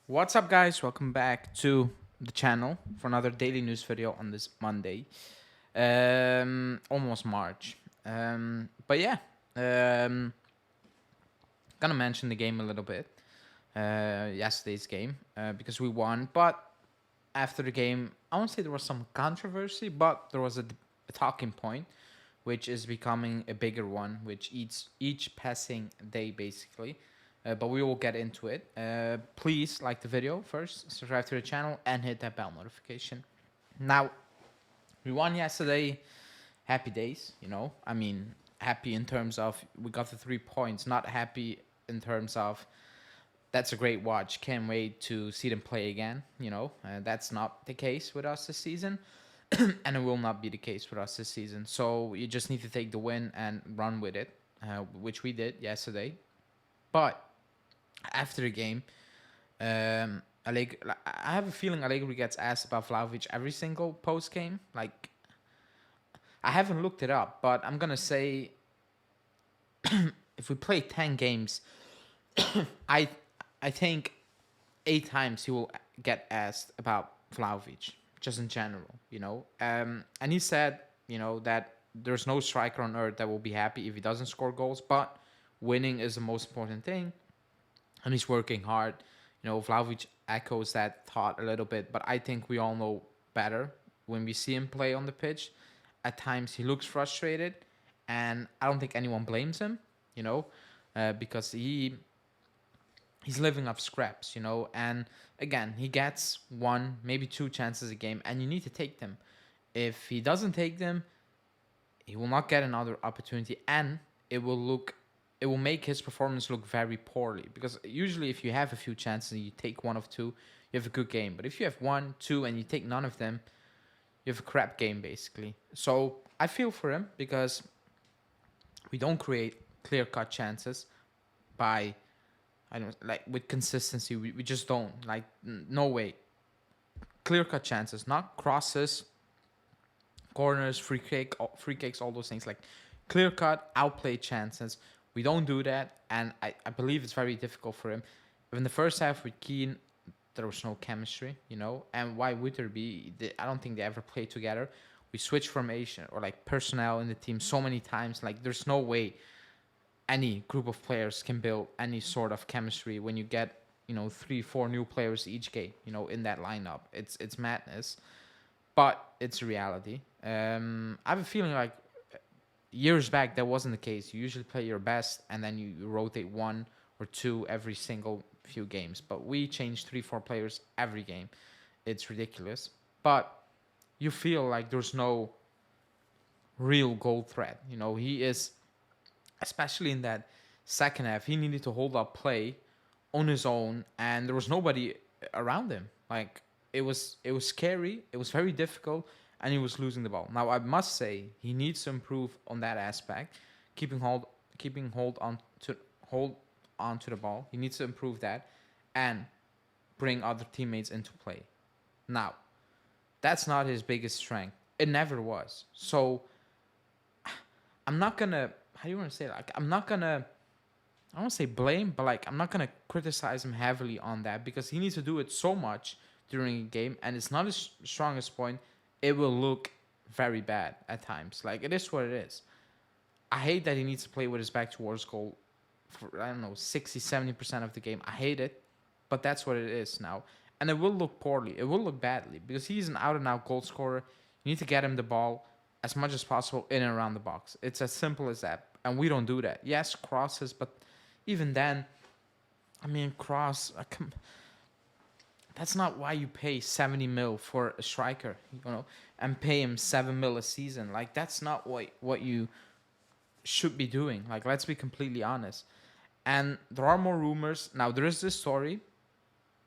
What's up, guys? Welcome back to the channel for another daily news video on this Monday. Almost March. But yeah, um, gonna mention the game a little bit. Yesterday's game because we won. But after the game, I won't say there was some controversy, but there was a talking point, which is becoming a bigger one, which each passing day basically. But we will get into it. Please like the video first, subscribe to the channel, and hit that bell notification. Now, we won yesterday. Happy days, you know. I mean, happy in terms of we got the 3 points. Not happy in terms of that's a great watch. Can't wait to see them play again. You know, that's not the case with us this season, and it will not be the case with us this season. So you just need to take the win and run with it, which we did yesterday. But after the game, I have a feeling Allegri gets asked about Vlahovic every single post game. Like, I haven't looked it up, but I'm gonna say if we play 10 games, I I think 8 times he will get asked about Vlahovic, just in general, you know. And he said, you know, that there's no striker on earth that will be happy if he doesn't score goals, but winning is the most important thing, and he's working hard. You know, Vlahovic echoes that thought a little bit, but I think we all know better when we see him play on the pitch. At times he looks frustrated, and I don't think anyone blames him, you know, because he's living off scraps, you know. And again, he gets one, maybe two chances a game, and you need to take them. If he doesn't take them, he will not get another opportunity, and it will make his performance look very poorly. Because usually, if you have a few chances and you take one of two, you have a good game. But if you have one, two, and you take none of them, you have a crap game basically. So I feel for him because we don't create clear cut chances by I don't like with consistency. We just don't like no way clear cut chances, not crosses, corners, free kicks, all those things like clear cut outplay chances. We don't do that, and I believe it's very difficult for him. In the first half with Keane, there was no chemistry, you know. And why would there be? I don't think they ever played together. We switched formation or like personnel in the team so many times. Like there's no way any group of players can build any sort of chemistry when you get, you know, 3 4 new players each game, you know, in that lineup. It's madness, but it's reality. I have a feeling like years back that wasn't the case. You usually play your best and then you rotate one or two every single few games. But we change 3 4 players every game. It's ridiculous. But you feel like there's no real goal threat. You know, he is, especially in that second half, he needed to hold up play on his own, and there was nobody around him. Like it was scary. It was very difficult, and he was losing the ball. Now I must say he needs to improve on that aspect, keeping hold on to the ball. He needs to improve that, and bring other teammates into play. Now that's not his biggest strength. It never was. So I'm not gonna. How do you want to say it? Like I'm not gonna. I don't say blame, but like I'm not gonna criticize him heavily on that because he needs to do it so much during a game, and it's not his strongest point. It will look very bad at times. Like it is what it is. I hate that he needs to play with his back towards goal for I don't know 60-70% of the game. I hate it, but that's what it is now, and it will look poorly. It will look badly because he's an out and out goal scorer. You need to get him the ball as much as possible in and around the box. It's as simple as that, and we don't do that. Yes, crosses, but even then, I mean, that's not why you pay 70 mil for a striker, you know, and pay him 7 mil a season. Like that's not what you should be doing. Like let's be completely honest. And there are more rumors. Now there is this story.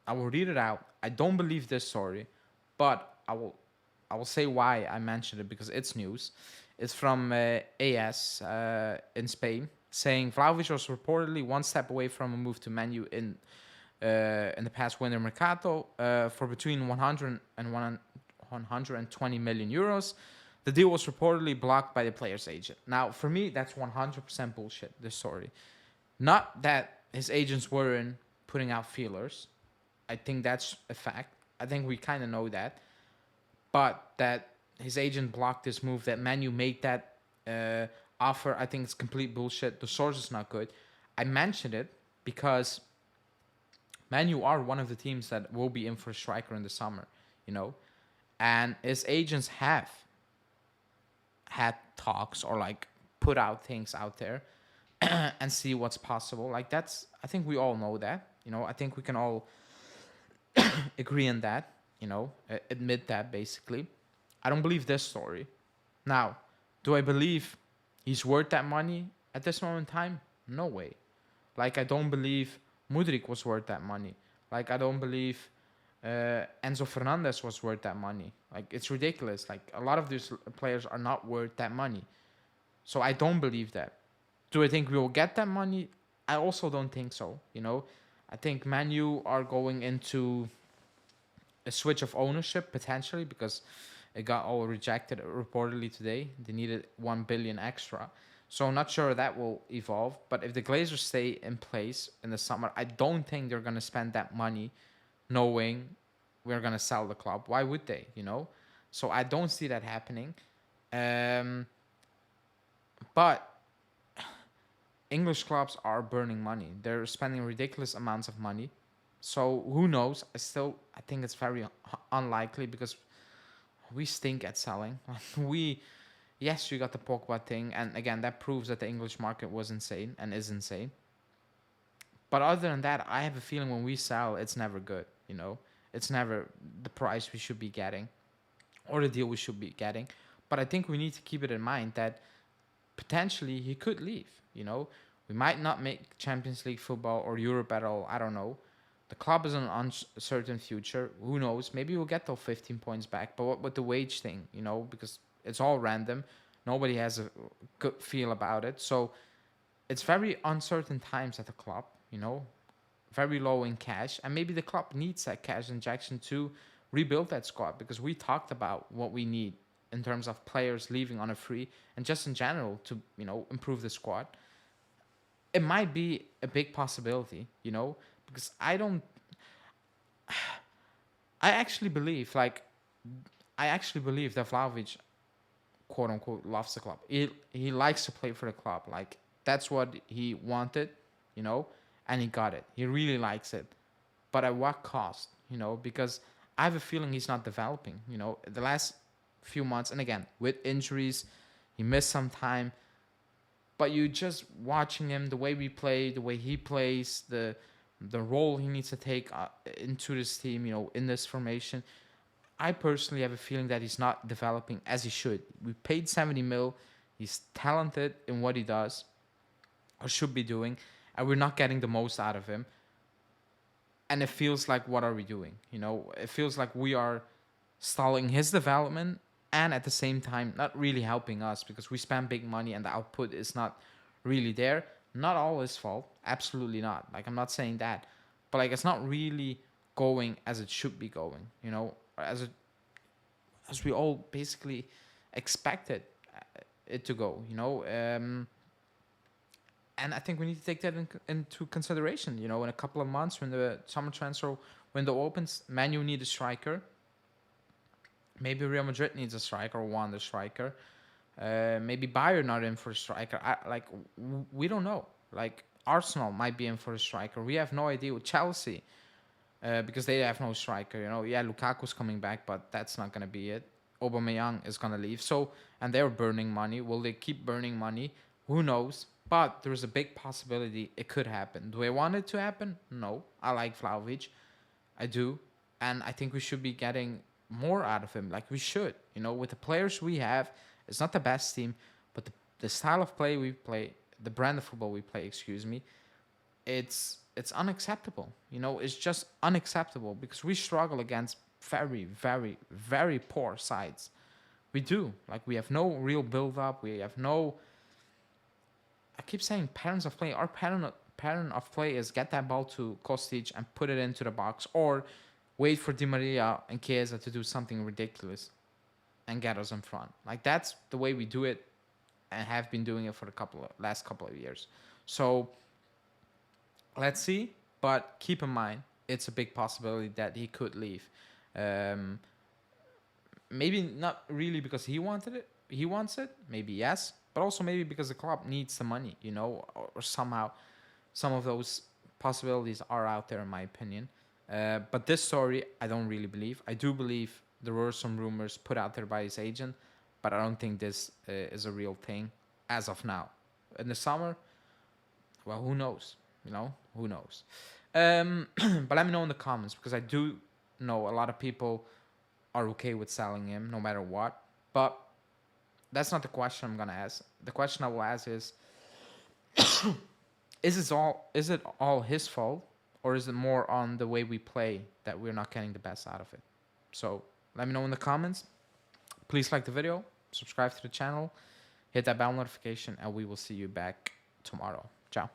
I will read it out. I don't believe this story, but I will say why I mentioned it because it's news. It's from AS in Spain saying Vlahovic was reportedly one step away from a move to Man U in the past winter mercato for between 100 and 120 million euros. The deal was reportedly blocked by the player's agent. Now, for me, that's 100% bullshit, this story. Not that his agents weren't putting out feelers. I think that's a fact. I think we kind of know that. But that his agent blocked this move, that Manu made that offer, I think it's complete bullshit. The source is not good. I mentioned it because Manu are one of the teams that will be in for a striker in the summer, you know, and his agents have had talks or like put out things out there and see what's possible. Like that's, I think we all know that, you know. I think we can all agree on that, you know, admit that basically. I don't believe this story. Now, do I believe he's worth that money at this moment in time? No way. Like I don't believe Mudrik was worth that money. Like I don't believe Enzo Fernandez was worth that money. Like it's ridiculous. Like a lot of these players are not worth that money. So I don't believe that. Do I think we will get that money? I also don't think so. You know, I think Man U are going into a switch of ownership potentially because it got all rejected reportedly today. They needed 1 billion extra. So I'm not sure that will evolve. But if the Glazers stay in place in the summer, I don't think they're going to spend that money knowing we're going to sell the club. Why would they, you know? So I don't see that happening. But English clubs are burning money. They're spending ridiculous amounts of money. So who knows? I think it's very unlikely because we stink at selling. Yes, you got the Pogba thing, and again, that proves that the English market was insane and is insane. But other than that, I have a feeling when we sell, it's never good. You know, it's never the price we should be getting or the deal we should be getting. But I think we need to keep it in mind that potentially he could leave. You know, we might not make Champions League football or Europe at all. I don't know. The club is in an uncertain future. Who knows? Maybe we'll get those 15 points back. But what with the wage thing, you know, because it's all random. Nobody has a good feel about it. So it's very uncertain times at the club, you know, very low in cash. And maybe the club needs that cash injection to rebuild that squad because we talked about what we need in terms of players leaving on a free and just in general to, you know, improve the squad. It might be a big possibility, you know, because I actually believe, like, I actually believe that Vlahovic, quote unquote, loves the club. He likes to play for the club. Like, that's what he wanted, you know, and he got it. He really likes it. But at what cost, you know, because I have a feeling he's not developing, you know, the last few months. And again, with injuries, he missed some time. But you just watching him, the way we play, the way he plays, the role he needs to take into this team, you know, in this formation. I personally have a feeling that he's not developing as he should. We paid 70 mil. He's talented in what he does or should be doing, and we're not getting the most out of him. And it feels like, what are we doing? You know, it feels like we are stalling his development and at the same time not really helping us because we spend big money and the output is not really there. Not all his fault, absolutely not. Like, I'm not saying that, but like, it's not really going as it should be going, you know, as we all basically expected it to go, you know. And I think we need to take that into consideration, you know. In a couple of months, when the summer transfer window opens, Man U need a striker. Maybe Real Madrid needs a striker or want a striker. Maybe Bayern not in for a striker. We don't know. Like, Arsenal might be in for a striker. We have no idea with Chelsea because they have no striker. You know, yeah, Lukaku's coming back, but that's not gonna be it. Aubameyang is gonna leave. So, and they're burning money. Will they keep burning money? Who knows? But there's a big possibility it could happen. Do I want it to happen? No. I like Vlahovic. I do. And I think we should be getting more out of him. Like, we should. You know, with the players we have, it's not the best team, but the style of play we play, the brand of football we play, excuse me, it's unacceptable. You know, it's just unacceptable because we struggle against very, very, very poor sides. We do. Like, we have no real build-up. We have no... I keep saying patterns of play. Our pattern of play is get that ball to Kostic and put it into the box, or wait for Di Maria and Chiesa to do something ridiculous and get us in front. Like, that's the way we do it and have been doing it for the last couple of years. So let's see, but keep in mind, it's a big possibility that he could leave. Um, maybe not really because he wants it. Maybe yes, but also maybe because the club needs the money. Or somehow some of those possibilities are out there, in my opinion. But this story, I don't really believe. I do believe there were some rumors put out there by his agent, but I don't think this is a real thing as of now. In the summer, well, who knows? Who knows? But let me know in the comments, because I do know a lot of people are okay with selling him no matter what. But that's not the question I'm gonna ask. The question I will ask is it all his fault, or is it more on the way we play that we're not getting the best out of it? So let me know in the comments. Please like the video, subscribe to the channel, hit that bell notification, and we will see you back tomorrow. Ciao.